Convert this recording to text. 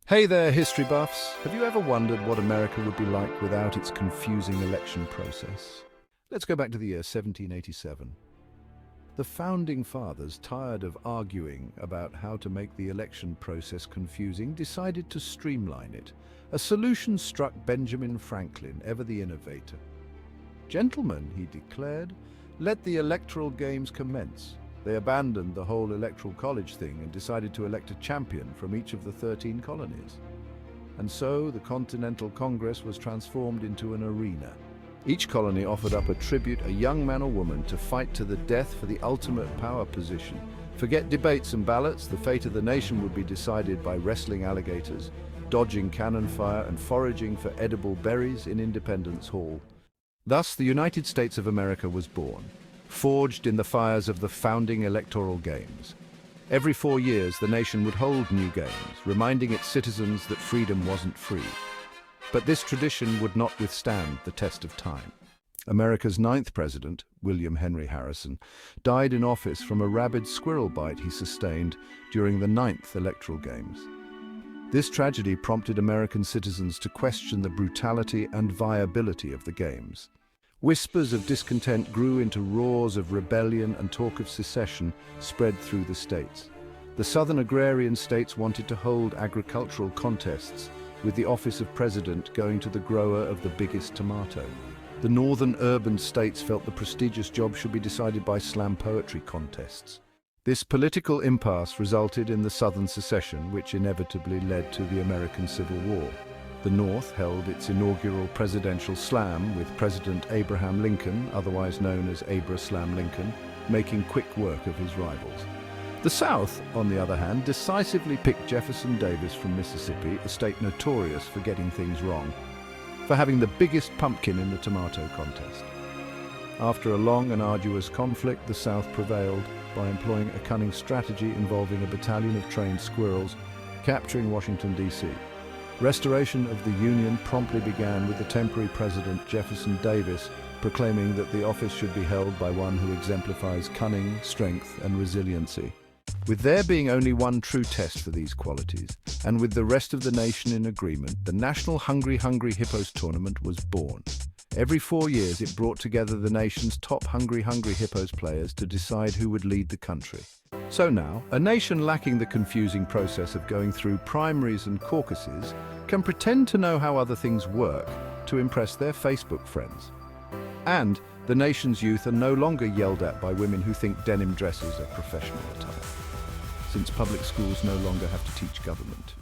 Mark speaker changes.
Speaker 1: Hey there, history buffs. Have you ever wondered what America would be like without its confusing election process? Let's go back to the year 1787. The Founding Fathers, tired of arguing about how to make the election process confusing, decided to streamline it. A solution struck Benjamin Franklin, ever the innovator. "Gentlemen," he declared, "let the electoral games commence." They abandoned the whole electoral college thing and decided to elect a champion from each of the 13 colonies. And so the Continental Congress was transformed into an arena. Each colony offered up a tribute, a young man or woman, to fight to the death for the ultimate power position. Forget debates and ballots. The fate of the nation would be decided by wrestling alligators, dodging cannon fire, and foraging for edible berries in Independence Hall. Thus, the United States of America was born, forged in the fires of the founding electoral games. Every 4 years, the nation would hold new games, reminding its citizens that freedom wasn't free. But this tradition would not withstand the test of time. America's 9th president, William Henry Harrison, died in office from a rabid squirrel bite he sustained during the 9th electoral games. This tragedy prompted American citizens to question the brutality and viability of the games. Whispers of discontent grew into roars of rebellion, and talk of secession spread through the states. The southern agrarian states wanted to hold agricultural contests, with the office of president going to the grower of the biggest tomato. The northern urban states felt the prestigious job should be decided by slam poetry contests. This political impasse resulted in the Southern secession, which inevitably led to the American Civil War. The North held its inaugural presidential slam, with President Abraham Lincoln, otherwise known as Abra Slam Lincoln, making quick work of his rivals. The South, on the other hand, decisively picked Jefferson Davis from Mississippi, a state notorious for getting things wrong, for having the biggest pumpkin in the tomato contest. After a long and arduous conflict, the South prevailed by employing a cunning strategy involving a battalion of trained squirrels capturing Washington, D.C. Restoration of the Union promptly began with the temporary president, Jefferson Davis, proclaiming that the office should be held by one who exemplifies cunning, strength, and resiliency. With there being only one true test for these qualities, and with the rest of the nation in agreement, the National Hungry Hippos Tournament was born. Every 4 years, it brought together the nation's top Hungry Hippos players to decide who would lead the country. So now, a nation lacking the confusing process of going through primaries and caucuses can pretend to know how other things work to impress their Facebook friends. And the nation's youth are no longer yelled at by women who think denim dresses are professional attire, since public schools no longer have to teach government.